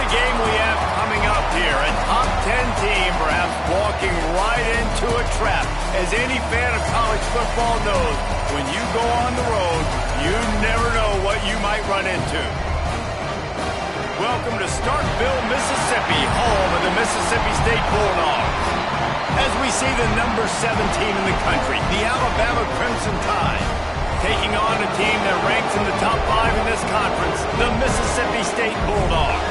the game we have coming up here. A top 10 team perhaps walking right into a trap. As any fan of college football knows, when you go on the road, you never know what you might run into. Welcome to Starkville, Mississippi, home of the Mississippi State Bulldogs. As we see the number 7 team in the country, the Alabama Crimson Tide, taking on a team that ranks in the top 5 in this conference, the Mississippi State Bulldogs.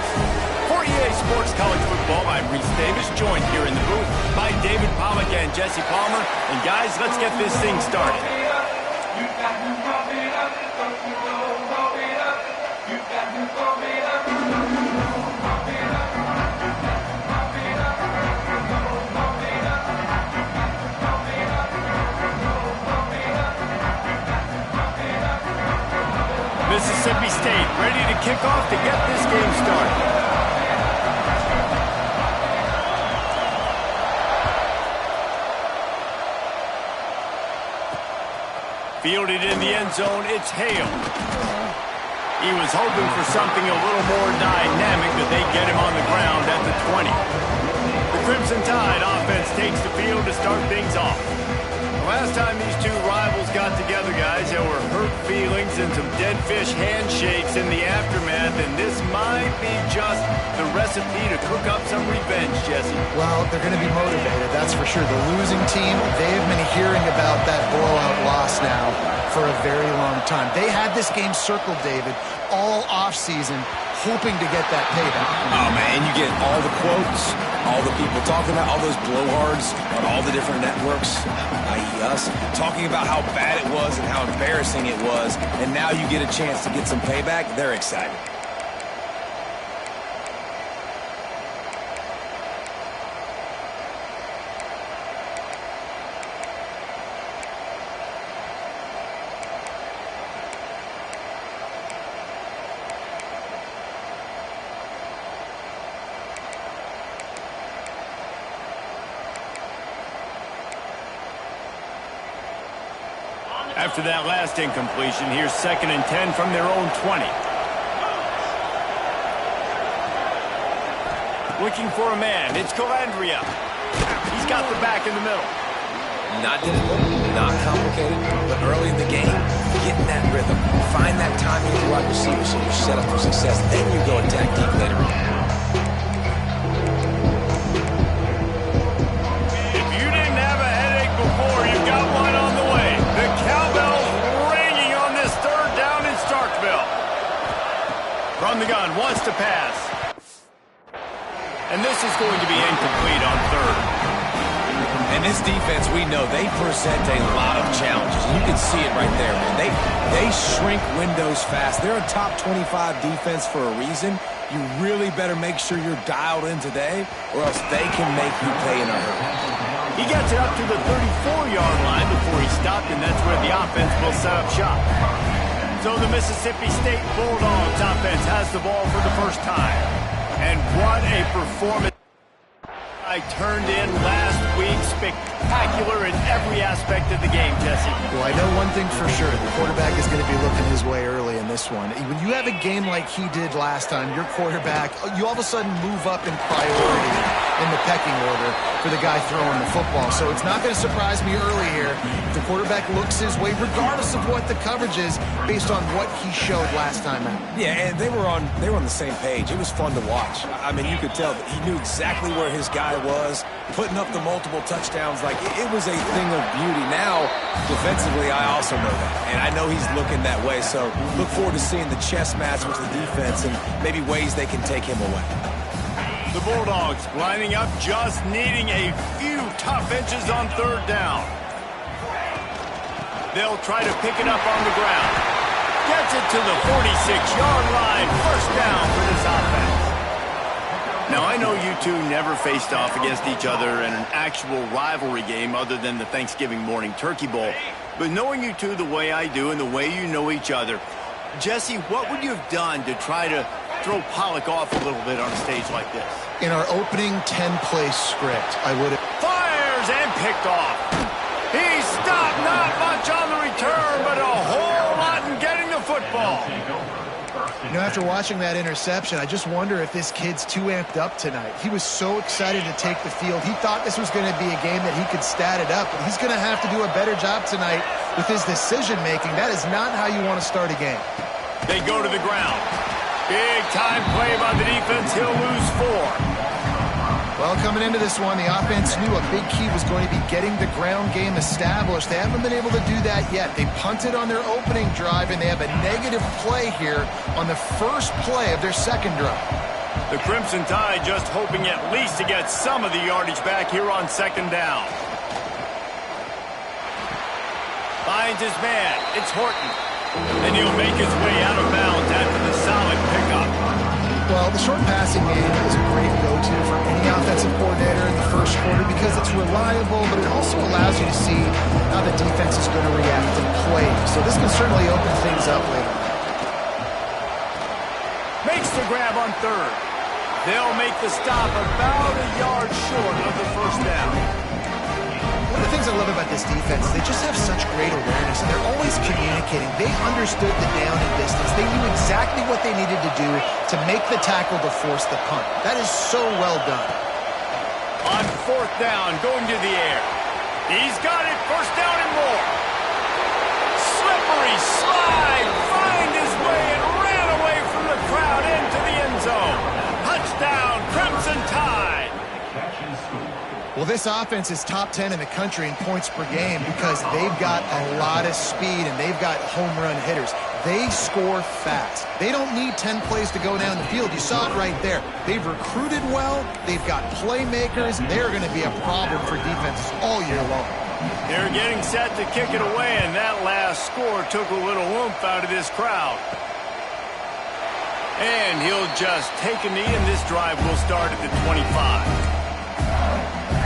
For EA Sports College Football, I'm Reese Davis, joined here in the booth by David Pollack and Jesse Palmer. And guys, let's get this thing started. Mississippi State ready to kick off to get this game started. Fielded in the end zone, it's Hale. He was hoping for something a little more dynamic, but they get him on the ground at the 20. The Crimson Tide offense takes the field to start things off. Last time these two rivals got together, guys, there were hurt feelings and some dead fish handshakes in the aftermath, and this might be just the recipe to cook up some revenge, Jesse. Well, they're going to be motivated, that's for sure. The losing team, they have been hearing about that blowout loss now for a very long time. They had this game circled, David, all offseason, hoping to get that payback. Oh, man, you get all the quotes, all the people talking about all those blowhards on all the different networks, i.e. us, talking about how bad it was and how embarrassing it was, and now you get a chance to get some payback. They're excited. After that last incompletion, here's 2nd and 10 from their own 20. Looking for a man. It's Calandria. He's got the back in the middle. Not difficult, not complicated, but early in the game, getting that rhythm. Find that timing with the wide receiver so you're set up for success. Then you go attack deep later on. From the gun, wants to pass. And this is going to be incomplete on 3rd. And this defense, we know, they present a lot of challenges. You can see it right there, man. They shrink windows fast. They're a top 25 defense for a reason. You really better make sure you're dialed in today, or else they can make you pay in a hurry. He gets it up to the 34-yard line before he stopped, and that's where the offense will set up shop. So the Mississippi State Bulldogs offense has the ball for the first time. And what a performance I turned in last week. Spectacular in every aspect of the game, Jesse. Well, I know one thing for sure. The quarterback is going to be looking his way early in this one. When you have a game like he did last time, your quarterback, you all of a sudden move up in priority in the pecking order for the guy throwing the football. So it's not going to surprise me early here if the quarterback looks his way, regardless of what the coverage is, based on what he showed last time out. Yeah, and they were on the same page. It was fun to watch. I mean, you could tell that he knew exactly where his guy was, putting up the multiple touchdowns. Like, it was a thing of beauty. Now, defensively, I also know that, and I know he's looking that way. So look forward to seeing the chess match with the defense and maybe ways they can take him away. The Bulldogs lining up, just needing a few tough inches on 3rd down. They'll try to pick it up on the ground. Gets it to the 46-yard line. 1st down for this offense. Now, I know you two never faced off against each other in an actual rivalry game other than the Thanksgiving morning Turkey Bowl. But knowing you two the way I do and the way you know each other, Jesse, what would you have done to try to throw Pollack off a little bit on a stage like this? In our opening 10-play script, I would have... Fires and picked off. He stopped, not much on the return, but a whole lot in getting the football. You know, after watching that interception, I just wonder if this kid's too amped up tonight. He was so excited to take the field. He thought this was going to be a game that he could stat it up, but he's going to have to do a better job tonight with his decision-making. That is not how you want to start a game. They go to the ground. Big time play by the defense. He'll lose 4. Well, coming into this one, the offense knew a big key was going to be getting the ground game established. They haven't been able to do that yet. They punted on their opening drive, and they have a negative play here on the first play of their second drive. The Crimson Tide just hoping at least to get some of the yardage back here on second down. Finds his man. It's Horton. And he'll make his way out of bounds after the solid pickup. Well, the short passing game is a great go-to for any offensive coordinator in the first quarter because it's reliable, but it also allows you to see how the defense is going to react and play. So this can certainly open things up later. Makes the grab on third. They'll make the stop about a yard short of the first down. One of the things I love about this defense is they just have such great awareness, and they're always communicating. They understood the down and distance. They knew exactly what they needed to do to make the tackle to force the punt. That is so well done. On fourth down, going to the air. He's got it, first down and more. Slippery slide, find his way and ran away from the crowd into the end zone. Touchdown, Crimson Tide. Well, this offense is top 10 in the country in points per game because they've got a lot of speed and they've got home run hitters. They score fast. They don't need 10 plays to go down the field. You saw it right there. They've recruited well. They've got playmakers. They're going to be a problem for defenses all year long. They're getting set to kick it away, and that last score took a little oomph out of this crowd. And he'll just take a knee, and this drive will start at the 25.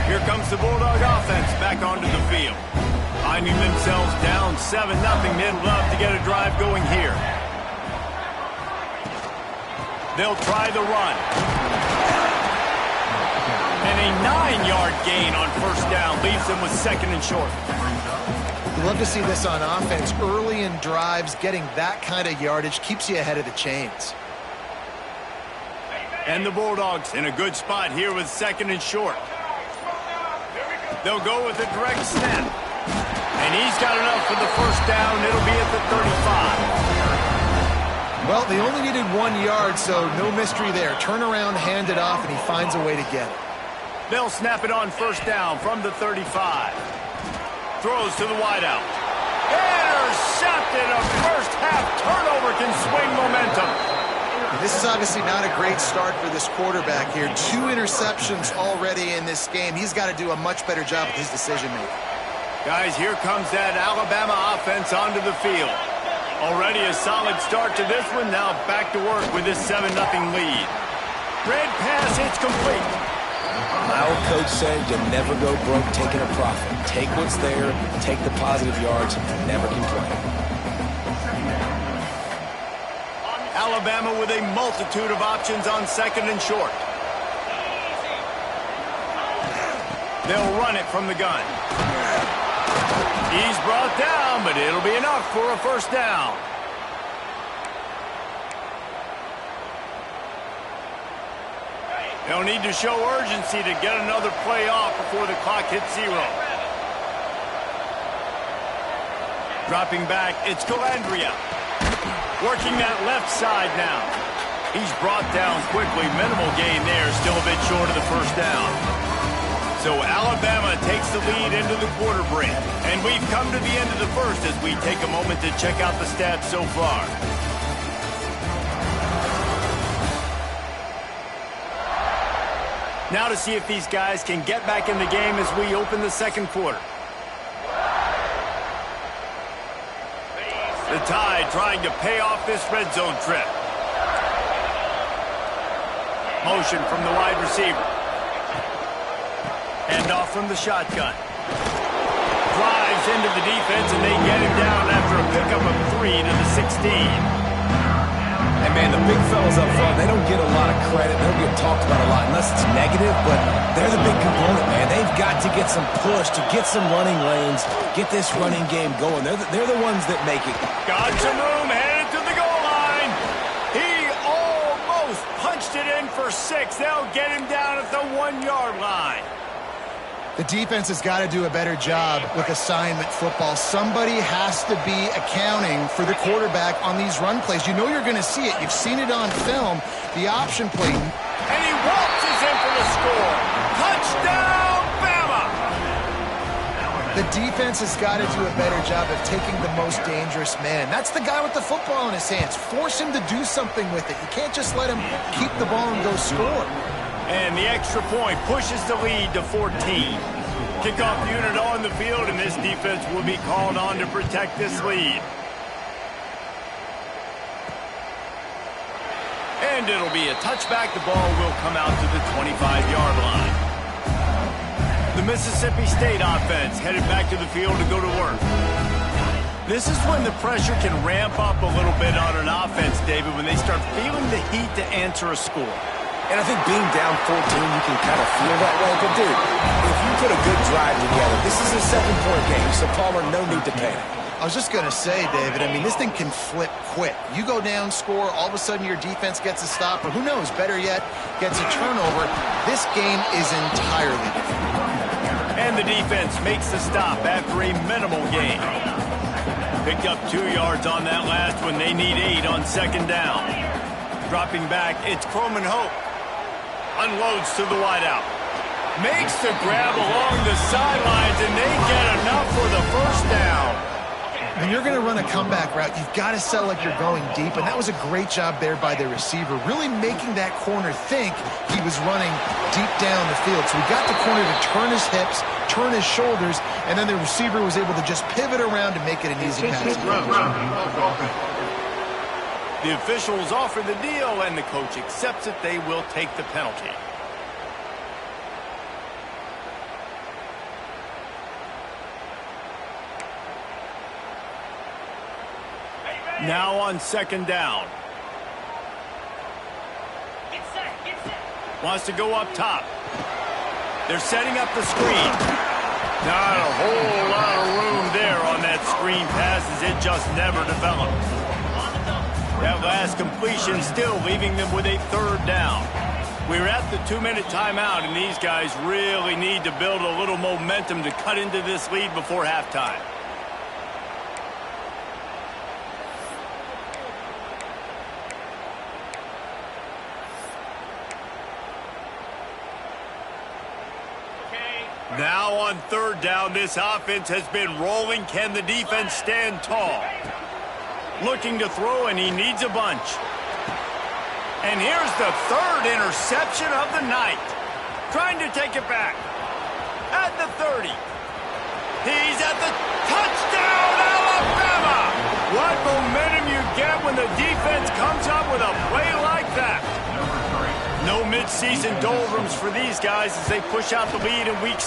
Here comes the Bulldog offense back onto the field. Finding themselves down 7-0, they'd love to get a drive going here. They'll try the run. And a 9-yard gain on first down leaves them with second and short. You love to see this on offense. Early in drives, getting that kind of yardage keeps you ahead of the chains. And the Bulldogs in a good spot here with second and short. They'll go with a direct snap. And he's got enough for the first down. It'll be at the 35. Well, they only needed 1 yard, so no mystery there. Turn around, hand it off, and he finds a way to get it. They'll snap it on first down from the 35. Throws to the wideout. Intercepted. A first-half turnover can swing momentum. This is obviously not a great start for this quarterback here. 2 interceptions already in this game. He's got to do a much better job with his decision-making. Guys, here comes that Alabama offense onto the field. Already a solid start to this one. Now back to work with this 7-0 lead. Red pass, it's complete. My old coach said you never go broke taking a profit. Take what's there, take the positive yards, never complain. Alabama with a multitude of options on second and short. They'll run it from the gun. He's brought down, but it'll be enough for a first down. They'll need to show urgency to get another play off before the clock hits 0. Dropping back, it's Calandria. Working that left side now. He's brought down quickly. Minimal gain there. Still a bit short of the first down. So Alabama takes the lead into the quarter break. And we've come to the end of the first as we take a moment to check out the stats so far. Now to see if these guys can get back in the game as we open the second quarter. The Tide trying to pay off this red zone trip. Motion from the wide receiver. Hand off from the shotgun. Drives into the defense, and they get him down after a pickup of 3 to the 16. And man, the big fellas up front, they don't get a lot of credit. They don't get talked about a lot unless it's negative, but they're the big component, man. They've got to get some push, to get some running lanes, get this running game going. They're the ones that make it. Got some room, headed to the goal line. He for 6. They'll get him down at the 1-yard line. The defense has got to do a better job with assignment football. Somebody has to be accounting for the quarterback on these run plays. You know you're going to see it. You've seen it on film. The option play. And he waltzes in for the score. Touchdown, Bama! The defense has got to do a better job of taking the most dangerous man. That's the guy with the football in his hands. Force him to do something with it. You can't just let him keep the ball and go score. And the extra point pushes the lead to 14. Kickoff unit on the field, and this defense will be called on to protect this lead. And it'll be a touchback. The ball will come out to the 25-yard line. The Mississippi State offense headed back to the field to go to work. This is when the pressure can ramp up a little bit on an offense, David, when they start feeling the heat to answer a score. And I think being down 14, you can kind of feel that way. But, dude, if you put a good drive together, this is a 7-point game, so Palmer, no need to panic. I was just going to say, David, I mean, this thing can flip quick. You go down, score, all of a sudden your defense gets a stop, or who knows, better yet, gets a turnover. This game is entirely different. And the defense makes the stop after a minimal gain. Picked up 2 yards on that last one. They need 8 on 2nd down. Dropping back, it's Croman Hope. Unloads to the wideout. Makes the grab along the sidelines, and they get enough for the 1st down. When you're going to run a comeback route, you've got to sell like you're going deep, and that was a great job there by the receiver, really making that corner think he was running deep down the field. So we got the corner to turn his hips, turn his shoulders, and then the receiver was able to just pivot around and make it an easy pass. The officials offer the deal, and the coach accepts it. They will take the penalty. Now on 2nd down. Wants to go up top. They're setting up the screen. Not a whole lot of room there on that screen passes. It just never developed. That last completion still leaving them with a 3rd down. We're at the 2-minute timeout, and these guys really need to build a little momentum to cut into this lead before halftime. Now on 3rd down, this offense has been rolling. Can the defense stand tall? Looking to throw, and he needs a bunch. And here's the 3rd interception of the night. Trying to take it back. At the 30. He's at the touchdown, Alabama! What momentum you get when the defense comes up with a play like that. No midseason doldrums for these guys as they push out the lead in week 6.